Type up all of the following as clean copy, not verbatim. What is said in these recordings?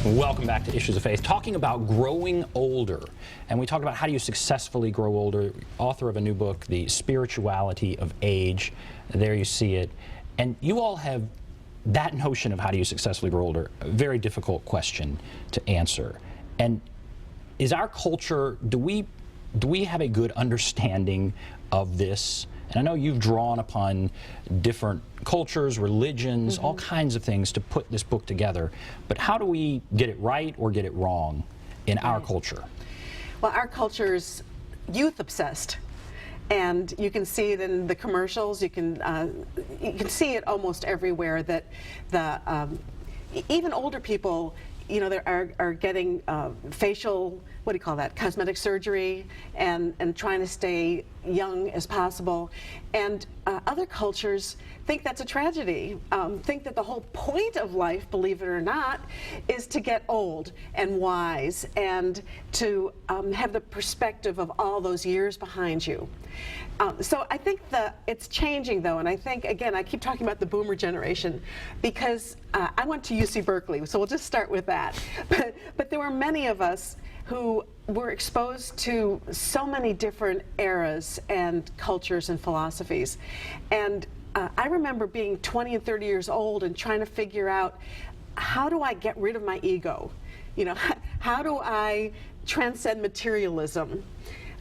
Welcome back to Issues of Faith, talking about growing older. And we talked about how do you successfully grow older. Author of a new book, The Spirituality of Age. There you see it. And you all have that notion of how do you successfully grow older, a very difficult question to answer. And is our culture, do we have a good understanding of this? And I know you've drawn upon different cultures, religions, all kinds of things to put this book together. But how do we get it right or get it wrong in our culture? Well, our culture's youth obsessed. And you can see it in the commercials. You can see it almost everywhere that even older people, you know, are getting facial, what do you call that, cosmetic surgery, and trying to stay young as possible. And other cultures think that's a tragedy, think that the whole point of life, believe it or not, is to get old and wise and to have the perspective of all those years behind you. So I think it's changing, though, and I think, again, I keep talking about the boomer generation because I went to UC Berkeley, so we'll just start with that. But there were many of us who were exposed to so many different eras and cultures and philosophies. And I remember being 20 and 30 years old and trying to figure out, how do I get rid of my ego? You know, how do I transcend materialism?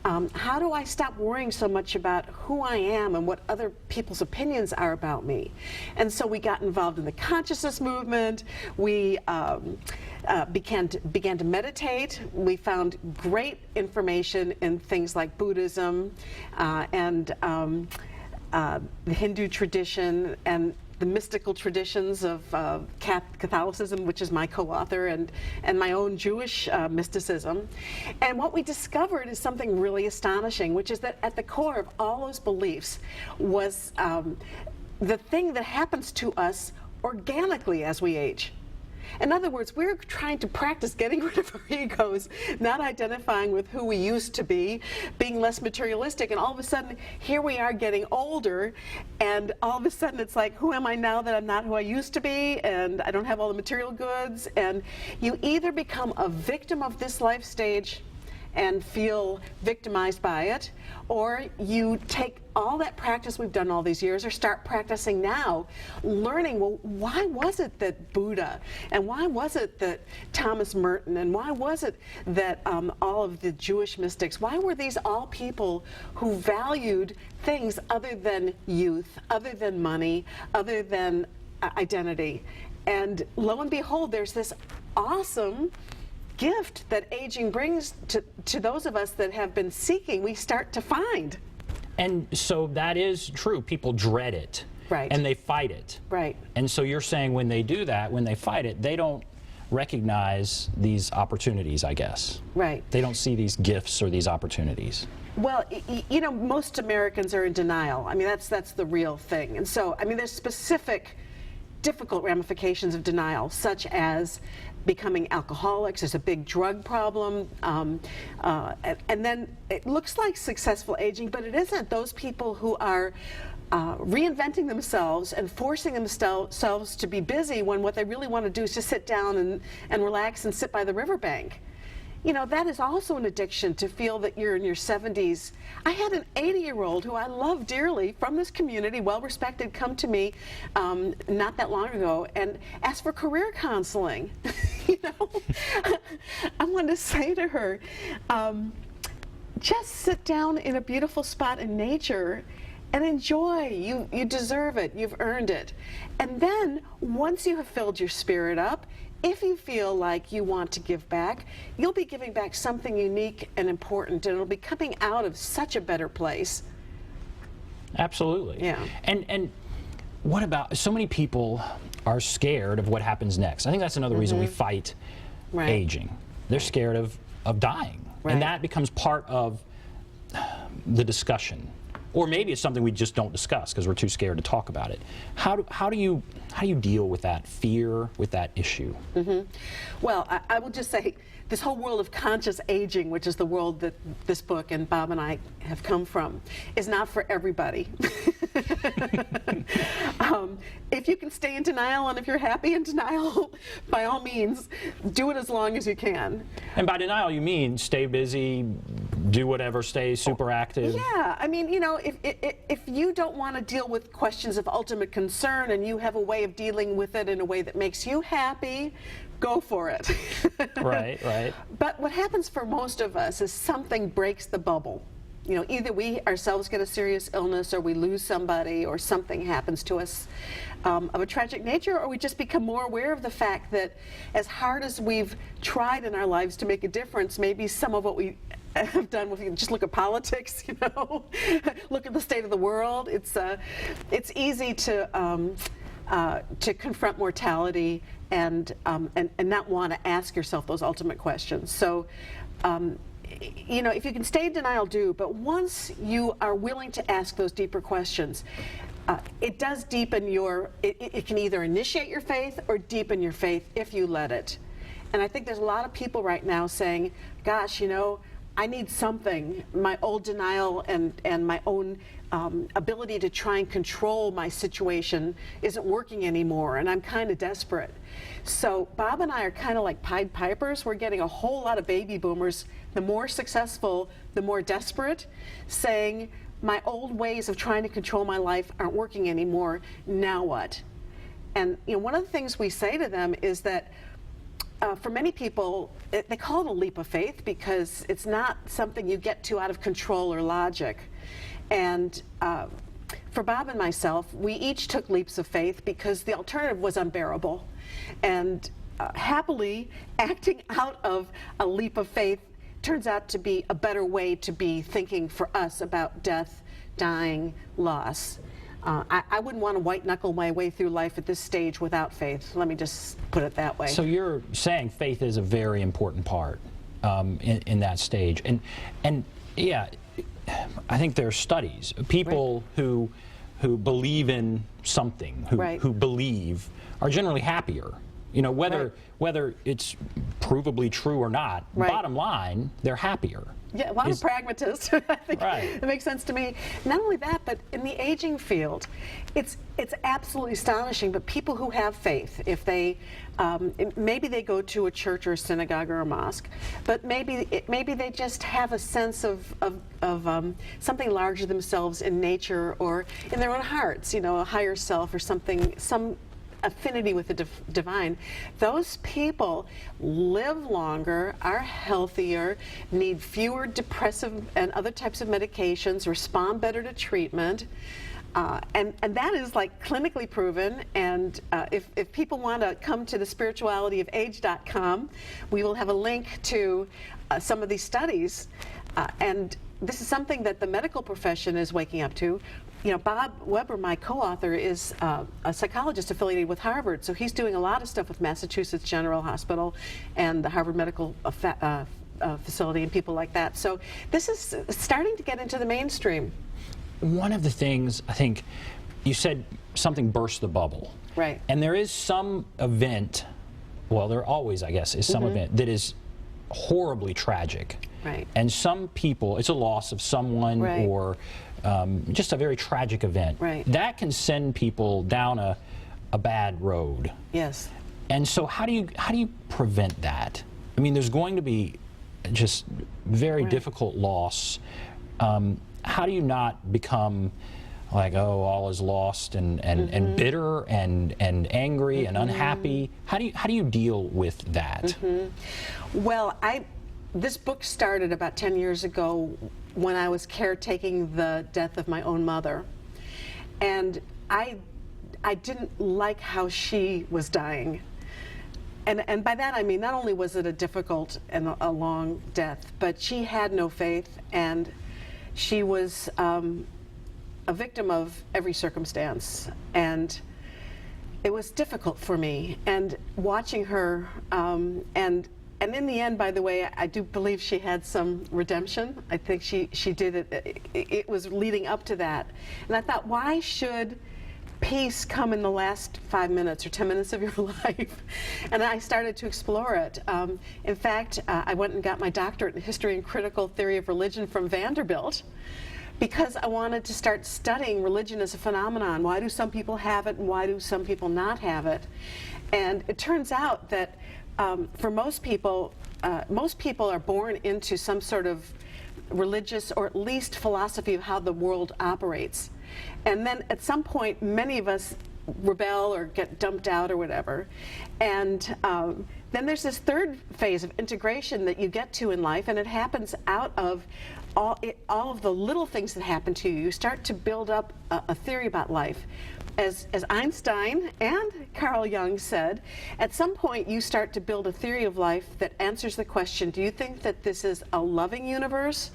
How do I stop worrying so much about who I am and what other people's opinions are about me? And so we got involved in the consciousness movement. We began to meditate. We found great information in things like Buddhism and the Hindu tradition and the mystical traditions of Catholicism, which is my co-author, and my own Jewish mysticism. And what we discovered is something really astonishing, which is that at the core of all those beliefs was the thing that happens to us organically as we age. In other words, we're trying to practice getting rid of our egos, not identifying with who we used to be, being less materialistic, and all of a sudden, here we are getting older, and all of a sudden it's like, who am I now that I'm not who I used to be, and I don't have all the material goods, and you either become a victim of this life stage and feel victimized by it, or you take all that practice we've done all these years, or start practicing now, learning, well, why was it that Buddha, and why was it that Thomas Merton, and why was it that all of the Jewish mystics, why were these all people who valued things other than youth, other than money, other than identity? And lo and behold, there's this awesome gift that aging brings to those of us that have been seeking, we start to find. And so that is true. People dread it. Right. And they fight it. Right. And so you're saying when they do that, when they fight it, they don't recognize these opportunities, I guess. Right. They don't see these gifts or these opportunities. Well, you know, most Americans are in denial. I mean, that's the real thing. And so, I mean, there's specific difficult ramifications of denial, such as becoming alcoholics. There's a big drug problem, and then it looks like successful aging, but it isn't. Those people who are reinventing themselves and forcing themselves to be busy when what they really want to do is just sit down and relax and sit by the riverbank. You know, that is also an addiction, to feel that you're in your 70s. I had an 80-year-old who I love dearly from this community, well-respected, come to me not that long ago and ask for career counseling. You know, I wanted to say to her, just sit down in a beautiful spot in nature and enjoy. You deserve it. You've earned it. And then, once you have filled your spirit up, if you feel like you want to give back, you'll be giving back something unique and important, and it'll be coming out of such a better place. Absolutely. Yeah. And what about, so many people are scared of what happens next. I think that's another reason we fight aging. They're scared of dying. Right. And that becomes part of the discussion. Or maybe it's something we just don't discuss because we're too scared to talk about it. How do you deal with that fear, with that issue? Well, I will just say, this whole world of conscious aging, which is the world that this book and Bob and I have come from, is not for everybody. If you can stay in denial, and if you're happy in denial, by all means, do it as long as you can. And by denial, you mean stay busy, do whatever, stay super active? Yeah, I mean, you know, if you don't want to deal with questions of ultimate concern and you have a way of dealing with it in a way that makes you happy, go for it. Right, right. But what happens for most of us is something breaks the bubble. You know, either we ourselves get a serious illness, or we lose somebody, or something happens to us of a tragic nature, or we just become more aware of the fact that as hard as we've tried in our lives to make a difference, maybe some of what we have done, if you just look at politics, you know, look at the state of the world, it's easy to confront mortality and not want to ask yourself those ultimate questions. So, you know, if you can stay in denial, do. But once you are willing to ask those deeper questions, it does deepen your. It can either initiate your faith or deepen your faith if you let it. And I think there's a lot of people right now saying, "Gosh, you know, I need something. My old denial and my own ability to try and control my situation isn't working anymore, and I'm kind of desperate." So Bob and I are kind of like Pied Pipers. We're getting a whole lot of baby boomers, the more successful, the more desperate, saying, my old ways of trying to control my life aren't working anymore. Now what? And you know, one of the things we say to them is that for many people, they call it a leap of faith because it's not something you get to out of control or logic. And for Bob and myself, we each took leaps of faith because the alternative was unbearable. And happily, acting out of a leap of faith turns out to be a better way to be thinking for us about death, dying, loss. I wouldn't want to white-knuckle my way through life at this stage without faith. Let me just put it that way. So you're saying faith is a very important part in that stage. And yeah, I think there are studies. People who believe in something, who believe, are generally happier. You know, whether it's provably true or not, bottom line, they're happier. Yeah, well, I'm a pragmatist. I think it makes sense to me. Not only that, but in the aging field, it's absolutely astonishing. But people who have faith, if they maybe they go to a church or a synagogue or a mosque, but maybe they just have a sense of something larger than themselves in nature or in their own hearts. You know, a higher self or something, some affinity with the divine. Those people live longer, are healthier, need fewer depressive and other types of medications, respond better to treatment, and that is like clinically proven. And if people want to come to the spiritualityofage.com, we will have a link to some of these studies, and this is something that the medical profession is waking up to. You know, Bob Weber, my co-author, is a psychologist affiliated with Harvard, so he's doing a lot of stuff with Massachusetts General Hospital and the Harvard Medical Facility and people like that. So this is starting to get into the mainstream. One of the things, I think, you said something burst the bubble. Right. And there is some event, well, there always, I guess, is some event that is horribly tragic. Right. And some people, it's a loss of someone or just a very tragic event. Right. That can send people down a bad road. Yes. And so how do you prevent that? I mean, there's going to be just very difficult loss. How do you not become like, oh, all is lost and bitter and angry and unhappy? How do you deal with that? Well, this book started about 10 years ago when I was caretaking the death of my own mother. And I didn't like how she was dying. And by that I mean not only was it a difficult and a long death, but she had no faith, and she was a victim of every circumstance. And it was difficult for me. And watching her and and in the end, by the way, I do believe she had some redemption. I think she did it. It was leading up to that. And I thought, why should peace come in the last 5 minutes or 10 minutes of your life? And I started to explore it. In fact, I went and got my doctorate in history and critical theory of religion from Vanderbilt, because I wanted to start studying religion as a phenomenon. Why do some people have it and why do some people not have it? And it turns out that for most people are born into some sort of religious or at least philosophy of how the world operates. And then at some point, many of us rebel or get dumped out or whatever. And then there's this third phase of integration that you get to in life, and it happens out of all of the little things that happen to you. You start to build up a theory about life. As Einstein and Carl Jung said, at some point you start to build a theory of life that answers the question, do you think that this is a loving universe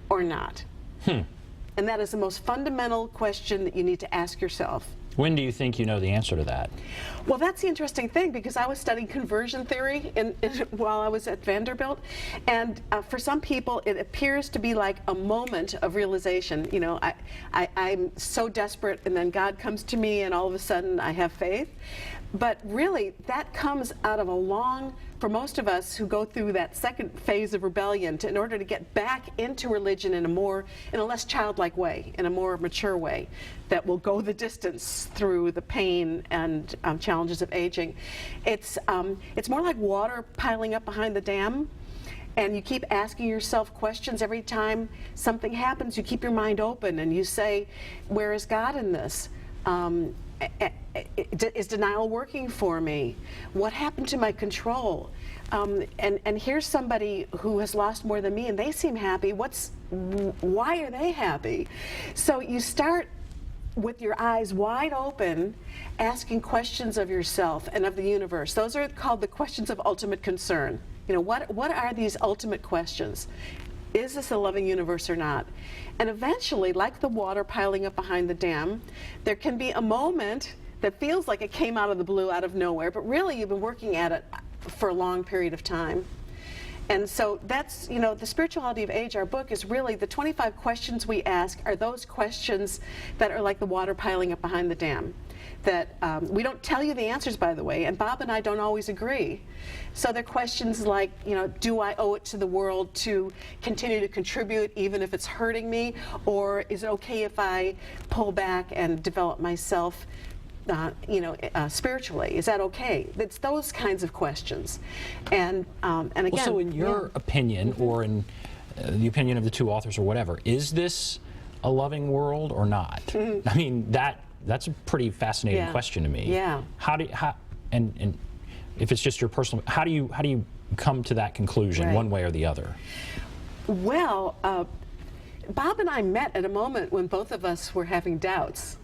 or not? And that is the most fundamental question that you need to ask yourself. When do you think you know the answer to that? Well, that's the interesting thing, because I was studying conversion theory while I was at Vanderbilt, and for some people it appears to be like a moment of realization. You know, I'm so desperate, and then God comes to me, and all of a sudden I have faith. But really, that comes out of a long, for most of us who go through that second phase of rebellion, in order to get back into religion in a less childlike way, in a more mature way, that will go the distance through the pain and challenges of aging. It's more like water piling up behind the dam. And you keep asking yourself questions every time something happens. You keep your mind open and you say, where is God in this? Is denial working for me? What happened to my control? And here's somebody who has lost more than me and they seem happy. Why are they happy? So you start with your eyes wide open, asking questions of yourself and of the universe. Those are called the questions of ultimate concern. You know, what are these ultimate questions? Is this a loving universe or not? And eventually, like the water piling up behind the dam, there can be a moment that feels like it came out of the blue, out of nowhere, but really you've been working at it for a long period of time. And so that's, you know, The Spirituality of Age, our book, is really the 25 questions we ask are those questions that are like the water piling up behind the dam. That we don't tell you the answers, by the way, and Bob and I don't always agree. So they're questions like, you know, do I owe it to the world to continue to contribute even if it's hurting me? Or is it okay if I pull back and develop myself spiritually? Is that okay? It's those kinds of questions. And again, well, so in your opinion, or in the opinion of the two authors or whatever, is this a loving world or not? I mean, that's a pretty fascinating question to me. Yeah. And if it's just your personal, how do you come to that conclusion, one way or the other? Well, Bob and I met at a moment when both of us were having doubts.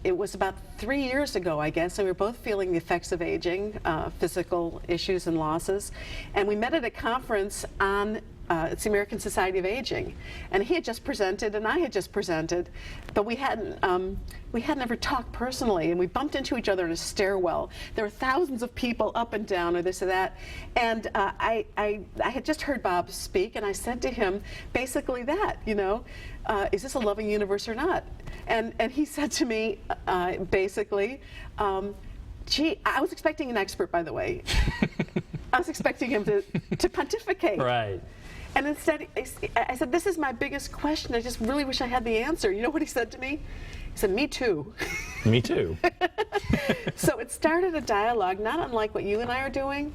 It was about 3 years ago, I guess, and we were both feeling the effects of aging, physical issues and losses. And we met at a conference on it's the American Society of Aging, and he had just presented and I had just presented, but we hadn't ever talked personally, and we bumped into each other in a stairwell. There were thousands of people up and down, or this or that, and I had just heard Bob speak, and I said to him basically that, you know, is this a loving universe or not? And he said to me basically, gee, I was expecting an expert, by the way. I was expecting him to pontificate. Right. And instead, I said, this is my biggest question. I just really wish I had the answer. You know what he said to me? He said, me too. Me too. So it started a dialogue, not unlike what you and I are doing.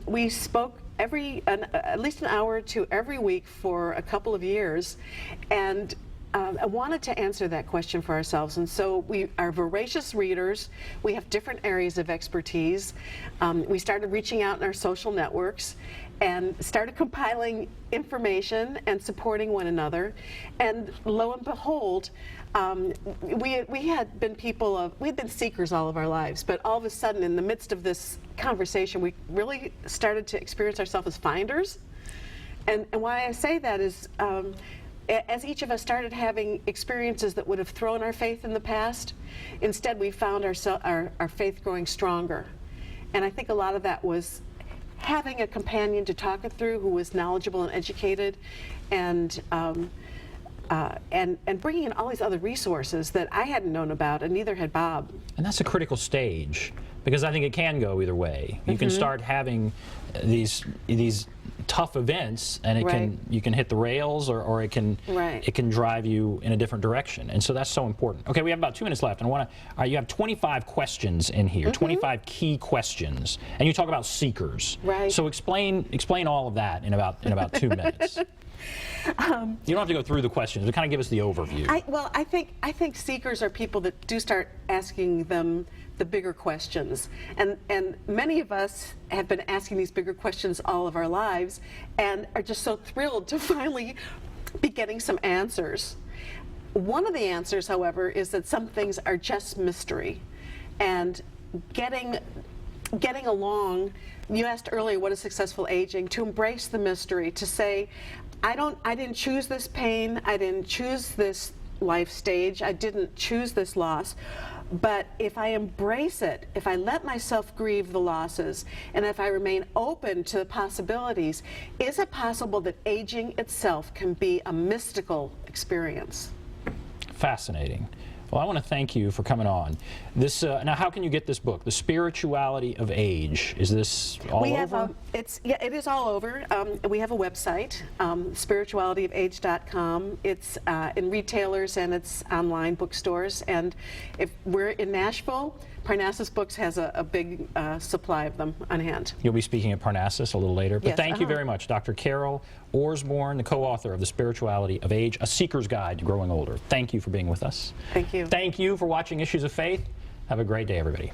We spoke at least an hour or two every week for a couple of years. And I wanted to answer that question for ourselves, and so we are voracious readers. We have different areas of expertise. We started reaching out in our social networks and started compiling information and supporting one another. And lo and behold, we had been we'd been seekers all of our lives, but all of a sudden, in the midst of this conversation, we really started to experience ourselves as finders. And why I say that is, as each of us started having experiences that would have thrown our faith in the past, instead we found our faith growing stronger. And I think a lot of that was having a companion to talk it through who was knowledgeable and educated, and bringing in all these other resources that I hadn't known about, and neither had Bob. And that's a critical stage, because I think it can go either way. You can start having these tough events, and you can hit the rails, or it can drive you in a different direction. And so that's so important. Okay, we have about 2 minutes left, and I want to. You have 25 questions in here, 25 key questions, and you talk about seekers. Right. So explain all of that in about 2 minutes. You don't have to go through the questions, but kind of give us the overview. I think seekers are people that do start asking them the bigger questions, and many of us have been asking these bigger questions all of our lives, and are just so thrilled to finally be getting some answers. One of the answers, however, is that some things are just mystery, and getting along. You asked earlier, what is successful aging? To embrace the mystery, to say, I didn't choose this pain, I didn't choose this life stage, I didn't choose this loss, but if I embrace it, if I let myself grieve the losses, and if I remain open to the possibilities, is it possible that aging itself can be a mystical experience? Fascinating. Well, I want to thank you for coming on. This now, how can you get this book, The Spirituality of Age? Is this all over? It is all over. We have a website, spiritualityofage.com. It's in retailers, and it's online bookstores. And if we're in Nashville, Parnassus Books has a big supply of them on hand. You'll be speaking at Parnassus a little later. But yes, thank you very much, Dr. Carol Orsborn, the co-author of The Spirituality of Age, A Seeker's Guide to Growing Older. Thank you for being with us. Thank you. Thank you for watching Issues of Faith. Have a great day, everybody.